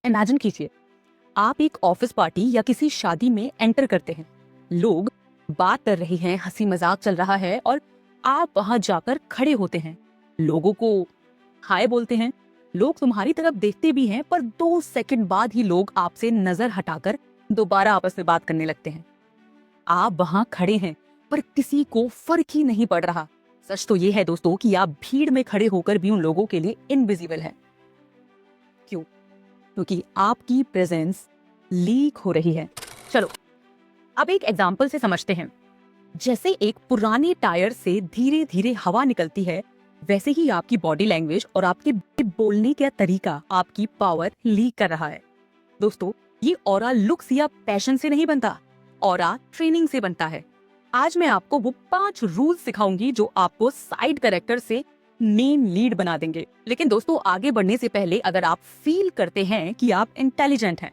Imagine कीजिए, आप एक ऑफिस पार्टी या किसी शादी में एंटर करते हैं। लोग बात कर रहे हैं, हंसी मजाक चल रहा है और आप वहां जाकर खड़े होते हैं। लोगों को हाय बोलते हैं। लोग तुम्हारी तरफ देखते भी हैं, पर 2 सेकंड बाद ही लोग आपसे नजर हटाकर दोबारा आपस में बात करने लगते हैं। आप वहां खड़े हैं, पर किसी को फर्क ही नहीं पड़ रहा। सच तो ये है दोस्तों कि आप भीड़ में खड़े होकर भी उन लोगों के लिए इनविजिबल हैं। क्यों? क्योंकि आपकी प्रेजेंस लीक हो रही है। चलो अब एक एग्जाम्पल से समझते हैं। जैसे एक पुराने टायर से धीरे धीरे हवा निकलती है, वैसे ही आपकी बॉडी लैंग्वेज और आपके बोलने का तरीका आपकी पावर लीक कर रहा है। दोस्तों, ये ऑरा लुक्स या पैशन से नहीं बनता, ऑरा ट्रेनिंग से बनता है। आज मैं आपको वो 5 रूल्स सिखाऊंगी जो आपको साइड कैरेक्टर से मेन लीड बना देंगे। लेकिन दोस्तों, आगे बढ़ने से पहले अगर आप फील करते हैं कि आप इंटेलिजेंट हैं,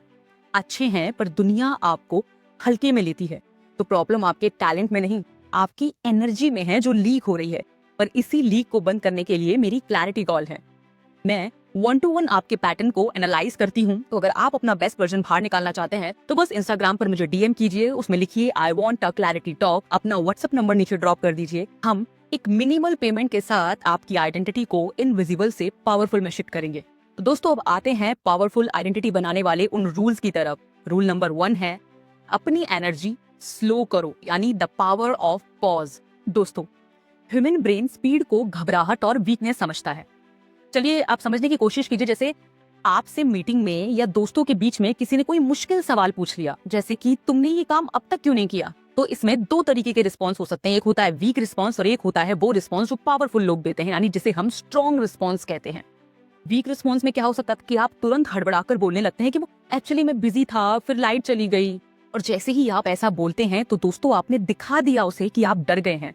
अच्छे हैं, पर दुनिया आपको हल्के में लेती है, तो प्रॉब्लम आपके टैलेंट में नहीं, आपकी एनर्जी में है जो लीक हो रही है। पर इसी लीक को बंद करने के लिए मेरी क्लैरिटी कॉल है। मैं 1-to-1 आपके पैटर्न को एनालाइज करती हूँ। तो अगर आप अपना बेस्ट वर्जन बाहर निकालना चाहते हैं तो बस इंस्टाग्राम पर मुझे डीएम कीजिए, उसमें लिखिए I want a clarity talk, अपना व्हाट्सएप नंबर नीचे ड्रॉप कर दीजिए। हम एक मिनिमल पेमेंट के साथ आपकी आइडेंटिटी को इनविजिबल से पावरफुल में शिफ्ट करेंगे। तो दोस्तों, अब आते हैं पावरफुल आइडेंटिटी बनाने वाले उन रूल्स की तरफ। रूल नंबर 1 है अपनी एनर्जी स्लो करो, यानी द पावर ऑफ पॉज। दोस्तों, ह्यूमन ब्रेन स्पीड को घबराहट और वीकनेस समझता है। चलिए आप समझने की कोशिश कीजिए। जैसे आपसे मीटिंग में या दोस्तों के बीच में किसी ने कोई मुश्किल सवाल पूछ लिया, जैसे कि तुमने ये काम अब तक क्यों नहीं किया। तो इसमें 2 तरीके के रिस्पॉन्स हो सकते हैं। एक होता है वीक रिस्पॉन्स और एक होता है वो रिस्पॉन्स जो पावरफुल लोग देते हैं, यानी जिसे हम स्ट्रॉन्ग रिस्पॉन्स कहते हैं। वीक रिस्पॉन्स में क्या हो सकता है कि आप तुरंत हड़बड़ाकर बोलने लगते हैं कि वो एक्चुअली मैं बिजी था, फिर लाइट चली गई। और जैसे ही आप ऐसा बोलते हैं तो दोस्तों आपने दिखा दिया उसे कि आप डर गए हैं।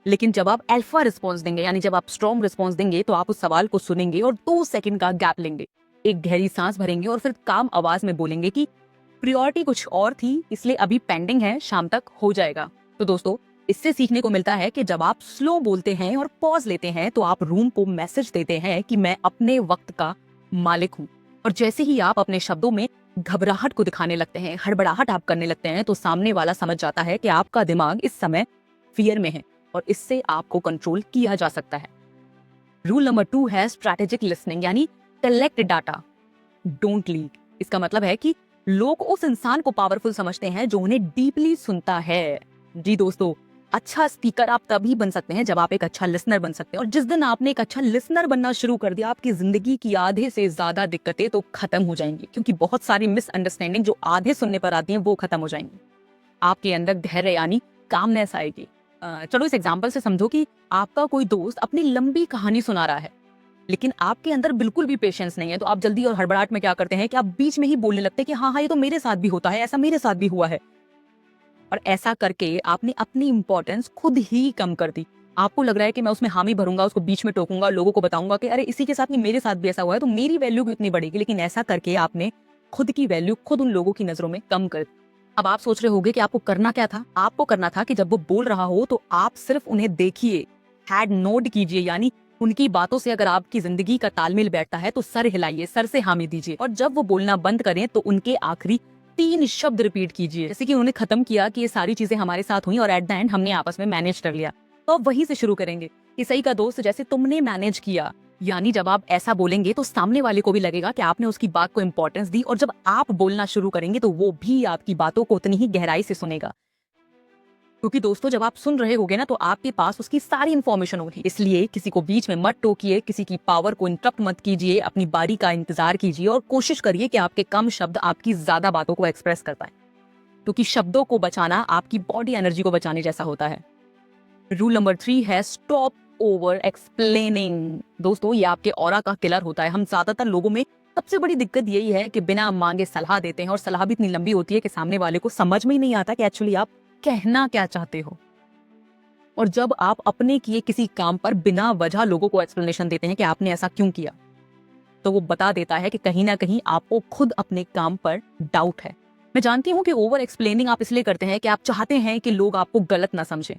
लेकिन जब आप अल्फा रिस्पॉन्स देंगे, यानी जब आप स्ट्रॉन्ग रिस्पॉन्स देंगे, तो आप उस सवाल को सुनेंगे और 2 सेकंड का गैप लेंगे, एक गहरी सांस भरेंगे और फिर काम आवाज में बोलेंगे कि प्रायोरिटी कुछ और थी, इसलिए अभी पेंडिंग है, शाम तक हो जाएगा। तो दोस्तों, इससे सीखने को मिलता है कि जब आप स्लो बोलते हैं और पॉज लेते हैं तो आप रूम को मैसेज देते हैं कि मैं अपने वक्त का मालिक हूँ। और जैसे ही आप अपने शब्दों में घबराहट को दिखाने लगते हैं, हड़बड़ाहट आप करने लगते हैं, तो सामने वाला समझ जाता है कि आपका दिमाग इस समय फियर में है और इससे आपको कंट्रोल किया जा सकता है। रूल नंबर 2 है स्ट्रैटेजिक लिसनिंग, यानी कलेक्ट डाटा, डोंट लीक। इसका मतलब है कि लोग उस इंसान को पावरफुल समझते हैं जो उन्हें डीपली सुनता है। जी दोस्तों, अच्छा स्पीकर आप तभी बन सकते हैं जब आप एक अच्छा लिसनर बन सकते हैं। और जिस दिन आपने एक अच्छा लिसनर बनना शुरू कर दिया, आपकी जिंदगी की आधे से ज्यादा दिक्कतें तो खत्म हो जाएंगी, क्योंकि बहुत सारी मिसअंडरस्टैंडिंग जो आधे सुनने पर आती हैं वो खत्म हो जाएंगी। आपके अंदर धैर्य यानी कामनेस आएगी। चलो इस एग्जाम्पल से समझो कि आपका कोई दोस्त अपनी लंबी कहानी सुना रहा है, लेकिन आपके अंदर बिल्कुल भी पेशेंस नहीं है। तो आप जल्दी और हड़बड़ाहट में क्या करते हैं कि आप बीच में ही बोलने लगते हैं कि हाँ हाँ, ये तो मेरे साथ भी होता है, ऐसा मेरे साथ भी हुआ है। और ऐसा करके आपने अपनी इंपॉर्टेंस खुद ही कम कर दी। आपको लग रहा है कि मैं उसमें हामी भरूंगा, उसको बीच में टोकूंगा, लोगों को बताऊंगा कि अरे इसी के साथ नहीं, मेरे साथ भी ऐसा हुआ है, तो मेरी वैल्यू भी इतनी बढ़ेगी। लेकिन ऐसा करके आपने खुद की वैल्यू खुद उन लोगों की नजरों में कम कर दी। अब आप सोच रहे होंगे कि आपको करना क्या था। आपको करना था कि जब वो बोल रहा हो तो आप सिर्फ उन्हें देखिए, हेड नोड कीजिए, यानी उनकी बातों से अगर आपकी जिंदगी का तालमेल बैठता है तो सर हिलाइए, सर से हामी दीजिए। और जब वो बोलना बंद करें तो उनके आखिरी 3 शब्द रिपीट कीजिए, जैसे कि उन्होंने खत्म किया कि ये सारी चीजें हमारे साथ हुई और एट द एंड हमने आपस में मैनेज कर लिया। तो अब वहीं से शुरू करेंगे कि सही का दोस्त, जैसे तुमने मैनेज किया। यानी जब आप ऐसा बोलेंगे तो सामने वाले को भी लगेगा कि आपने उसकी बात को इंपॉर्टेंस दी, और जब आप बोलना शुरू करेंगे तो वो भी आपकी बातों को उतनी ही गहराई से सुनेगा। क्योंकि दोस्तों, जब आप सुन रहे होगे ना तो आपके पास उसकी सारी इंफॉर्मेशन होगी। इसलिए किसी को बीच में मत टोकिए, किसी की पावर को इंटरप्ट मत कीजिए, अपनी बारी का इंतजार कीजिए और कोशिश करिए कि आपके कम शब्द आपकी ज्यादा बातों को एक्सप्रेस कर पाए, क्योंकि शब्दों को बचाना आपकी बॉडी एनर्जी को बचाने जैसा होता है। रूल नंबर 3 है स्टॉप ओवर एक्सप्लेनिंग। दोस्तों, ये आपके ऑरा का किलर होता है। हम ज्यादातर लोगों में सबसे बड़ी दिक्कत यही है कि बिना मांगे सलाह देते हैं, और सलाह भी इतनी लंबी होती है कि सामने वाले को समझ में ही नहीं आता कि एक्चुअली आप कहना क्या चाहते हो। और जब आप अपने किए किसी काम पर बिना वजह लोगों को एक्सप्लेनेशन देते हैं कि आपने ऐसा क्यों किया, तो वो बता देता है कि कहीं ना कहीं आपको खुद अपने काम पर डाउट है। मैं जानती हूँ कि ओवर एक्सप्लेनिंग आप इसलिए करते हैं कि आप चाहते हैं कि लोग आपको गलत ना समझें।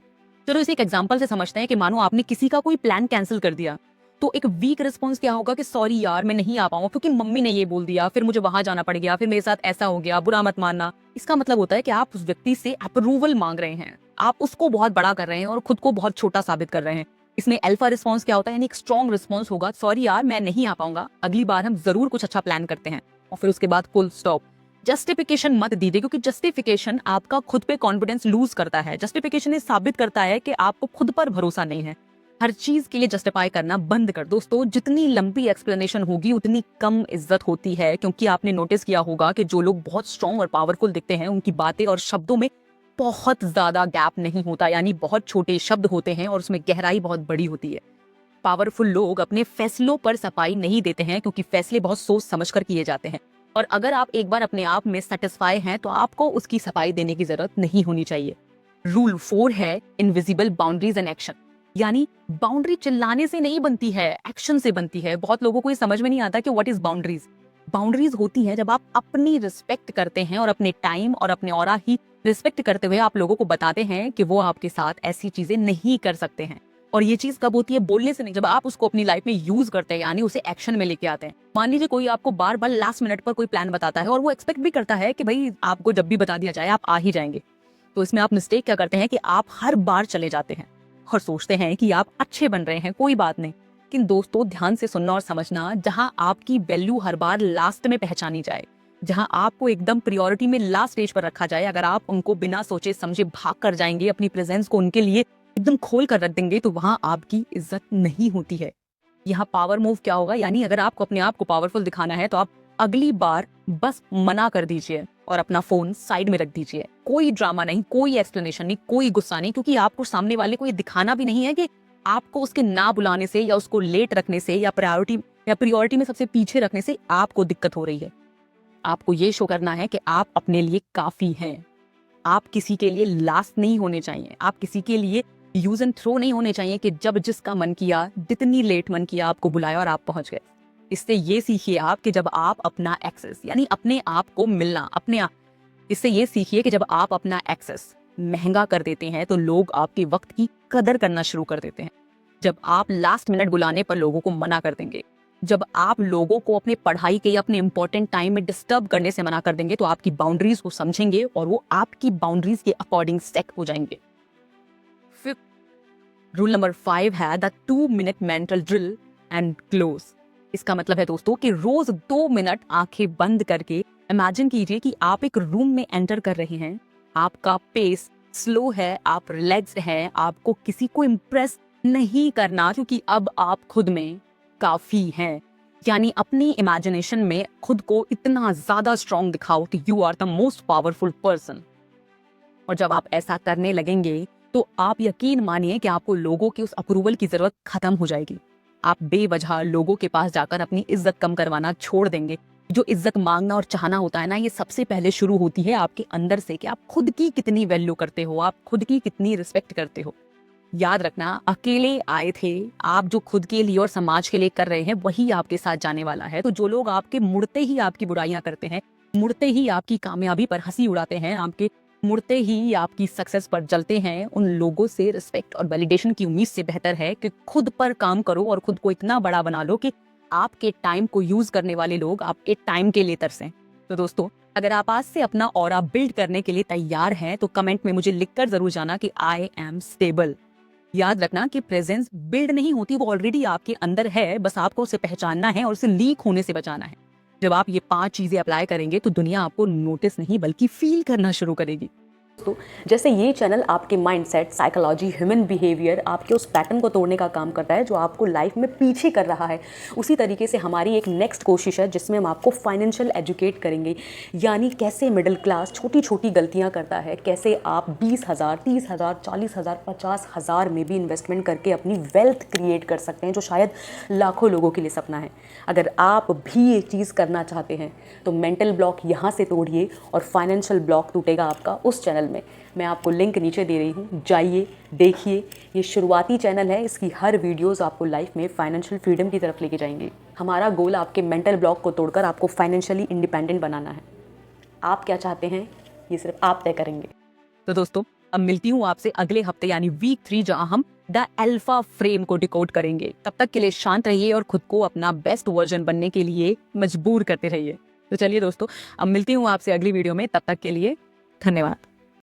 चलो इसे एक एग्जांपल से समझते हैं कि मानो आपने किसी का कोई प्लान कैंसिल कर दिया, तो एक वीक रिस्पॉन्स क्या होगा कि सॉरी यार मैं नहीं आ पाऊंगा क्योंकि मम्मी ने ये बोल दिया, फिर मुझे वहां जाना पड़ गया, फिर मेरे साथ ऐसा हो गया, बुरा मत मानना। इसका मतलब होता है कि आप उस व्यक्ति से अप्रूवल मांग रहे हैं, आप उसको बहुत बड़ा कर रहे हैं और खुद को बहुत छोटा साबित कर रहे हैं। इसमें अल्फा रिस्पॉन्स क्या होता है, यानी एक स्ट्रॉन्ग रिस्पॉन्स होगा, सॉरी यार मैं नहीं आ पाऊंगा, अगली बार हम जरूर कुछ अच्छा प्लान करते हैं, और फिर उसके बाद फुल स्टॉप। जस्टिफिकेशन मत दीजिए, क्योंकि जस्टिफिकेशन आपका खुद पे कॉन्फिडेंस लूज करता है। जस्टिफिकेशन ये साबित करता है कि आपको खुद पर भरोसा नहीं है। हर चीज के लिए जस्टिफाई करना बंद कर दोस्तों। जितनी लंबी एक्सप्लेनेशन होगी उतनी कम इज्जत होती है, क्योंकि आपने नोटिस किया होगा कि जो लोग बहुत स्ट्रॉन्ग और पावरफुल दिखते हैं उनकी बातें और शब्दों में बहुत ज्यादा गैप नहीं होता, यानी बहुत छोटे शब्द होते हैं और उसमें गहराई बहुत बड़ी होती है। पावरफुल लोग अपने फैसलों पर सफाई नहीं देते हैं, क्योंकि फैसले बहुत सोच समझ कर किए जाते हैं, और अगर आप एक बार अपने आप में सेटिस्फाई हैं तो आपको उसकी सफाई देने की जरूरत नहीं होनी चाहिए। रूल 4 है इनविजिबल बाउंड्रीज एंड एक्शन, यानी बाउंड्री चिल्लाने से नहीं बनती है, एक्शन से बनती है। बहुत लोगों को ये समझ में नहीं आता कि व्हाट इज बाउंड्रीज। बाउंड्रीज होती है जब आप अपनी रिस्पेक्ट करते हैं और अपने टाइम और अपने ऑरा ही रिस्पेक्ट करते हुए आप लोगों को बताते हैं कि वो आपके साथ ऐसी चीजें नहीं कर सकते हैं। और ये चीज कब होती है, बोलने से नहीं, जब आप उसको अपनी लाइफ में यूज करते हैं, यानी उसे एक्शन में लेके आते हैं। मान लीजिए कोई आपको बार बार लास्ट मिनट पर कोई प्लान बताता है और वो एक्सपेक्ट भी करता है कि भाई आपको जब भी बता दिया जाए आप आ ही जाएंगे, तो इसमें आप मिस्टेक क्या करते हैं कि आप हर बार चले जाते हैं और सोचते हैं कि आप अच्छे बन रहे हैं, कोई बात नहीं। लेकिन दोस्तों ध्यान से सुनना और समझना, जहां आपकी वैल्यू हर बार लास्ट में पहचानी जाए, जहां आपको एकदम प्रायोरिटी में लास्ट स्टेज पर रखा जाए, अगर आप उनको बिना सोचे समझे भाग कर जाएंगे, अपनी प्रेजेंस को उनके लिए एकदम खोल कर रख देंगे, तो वहां आपकी इज्जत नहीं होती है। यहाँ पावर मूव क्या होगा, यानी अगर आपको अपने आप को पावरफुल दिखाना है तो आप अगली बार बस मना कर दीजिए और अपना फोन साइड में रख दीजिए। कोई ड्रामा नहीं, कोई एक्सप्लेनेशन नहीं, कोई गुस्सा नहीं, क्योंकि आपको सामने वाले को ये दिखाना भी नहीं है कि आपको उसके ना बुलाने से या उसको लेट रखने से या प्रायोरिटी में सबसे पीछे रखने से आपको दिक्कत हो रही है। आपको ये शो करना है कि आप अपने लिए काफी हैं। आप किसी के लिए लास्ट नहीं होने चाहिए, आप किसी के लिए यूज एंड थ्रो नहीं होने चाहिए कि जब जिसका मन किया, जितनी लेट मन किया आपको बुलाया और आप पहुंच गए। इससे ये सीखिए आप कि जब आप अपना एक्सेस, यानी अपने आप को मिलना, इससे ये सीखिए कि जब आप अपना एक्सेस महंगा कर देते हैं तो लोग आपके वक्त की कदर करना शुरू कर देते हैं। जब आप लास्ट मिनट बुलाने पर लोगों को मना कर देंगे, जब आप लोगों को अपने पढ़ाई के या अपने इंपॉर्टेंट टाइम में डिस्टर्ब करने से मना कर देंगे, तो आपकी बाउंड्रीज को समझेंगे और वो आपकी बाउंड्रीज के अकॉर्डिंग सेट हो जाएंगे। फिर रूल नंबर 5 है the 2-minute mental drill and close. इसका मतलब है दोस्तों कि रोज 2 मिनट आंखें बंद करके इमेजिन कीजिए कि आप एक रूम में एंटर कर रहे हैं। आपका पेस स्लो है, आप रिलैक्स्ड हैं, आपको किसी को इम्प्रेस नहीं करना, क्योंकि अब आप खुद में काफी हैं। यानी अपनी इमेजिनेशन में खुद को इतना ज्यादा स्ट्रॉन्ग दिखाओ कि you are the most powerful person. और जब आप ऐसा करने लगेंगे तो आप यकीन मानिए कि आपको लोगों की उस अप्रूवल की जरूरत खत्म हो जाएगी। आप बेवजह लोगों के पास जाकर अपनी इज्जत कम करवाना छोड़ देंगे। जो इज्जत मांगना और चाहना होता है ना, ये सबसे पहले शुरू होती है आपके अंदर से कि आप खुद की कितनी वैल्यू करते हो, आप खुद की कितनी रिस्पेक्ट करते हो। याद रखना, अकेले आए थे आप, जो खुद के लिए और समाज के लिए कर रहे हैं वही आपके साथ जाने वाला है। तो जो लोग आपके मुड़ते ही आपकी बुराइयां करते हैं, मुड़ते ही आपकी कामयाबी पर हंसी उड़ाते हैं, आपके मुड़ते ही आपकी सक्सेस पर जलते हैं, उन लोगों से रिस्पेक्ट और वैलिडेशन की उम्मीद से बेहतर है कि खुद पर काम करो और खुद को इतना बड़ा बना लो कि आपके टाइम को यूज करने वाले लोग आपके टाइम के लिए तरसें। तो दोस्तों, अगर आप आज से अपना ऑरा बिल्ड करने के लिए तैयार हैं तो कमेंट में मुझे लिखकर जरूर जाना कि आई एम स्टेबल। याद रखना कि प्रेजेंस बिल्ड नहीं होती, वो ऑलरेडी आपके अंदर है, बस आपको उसे पहचानना है और उसे लीक होने से बचाना है। जब आप ये 5 चीजें अप्लाई करेंगे तो दुनिया आपको नोटिस नहीं बल्कि फील करना शुरू करेगी। तो जैसे ये चैनल आपके माइंडसेट, साइकोलॉजी, ह्यूमन बिहेवियर, आपके उस पैटर्न को तोड़ने का काम करता है जो आपको लाइफ में पीछे कर रहा है, उसी तरीके से हमारी एक नेक्स्ट कोशिश है जिसमें हम आपको फाइनेंशियल एजुकेट करेंगे। यानी कैसे मिडिल क्लास छोटी छोटी गलतियां करता है, कैसे आप 20,000, 30,000, 40,000, 50,000 में भी इन्वेस्टमेंट करके अपनी वेल्थ क्रिएट कर सकते हैं, जो शायद लाखों लोगों के लिए सपना है। अगर आप भी ये चीज़ करना चाहते हैं तो मेंटल ब्लॉक यहाँ से तोड़िए और फाइनेंशियल ब्लॉक टूटेगा आपका उस चैनल में। मैं आपको लिंक नीचे दे रही हूँ, जाइए देखिए। ये शुरुआती चैनल है, इसकी हर वीडियोस आपको लाइफ में फाइनेंशियल फ्रीडम की तरफ लेके जाएंगे। हमारा गोल आपके मेंटल ब्लॉक को तोड़कर आपको फाइनेंशियली इंडिपेंडेंट बनाना है। आप क्या चाहते हैं ये सिर्फ आप तय करेंगे। तो दोस्तों, अब मिलती हूँ आपसे अगले हफ्ते यानी वीक 3, जहाँ हम द अल्फा फ्रेम को डिकोड करेंगे। तब तक के लिए शांत रहिए और खुद को अपना बेस्ट वर्जन बनने के लिए मजबूर करते रहिए। तो चलिए दोस्तों, अब मिलती हूँ आपसे अगली वीडियो में। तब तक के लिए धन्यवाद।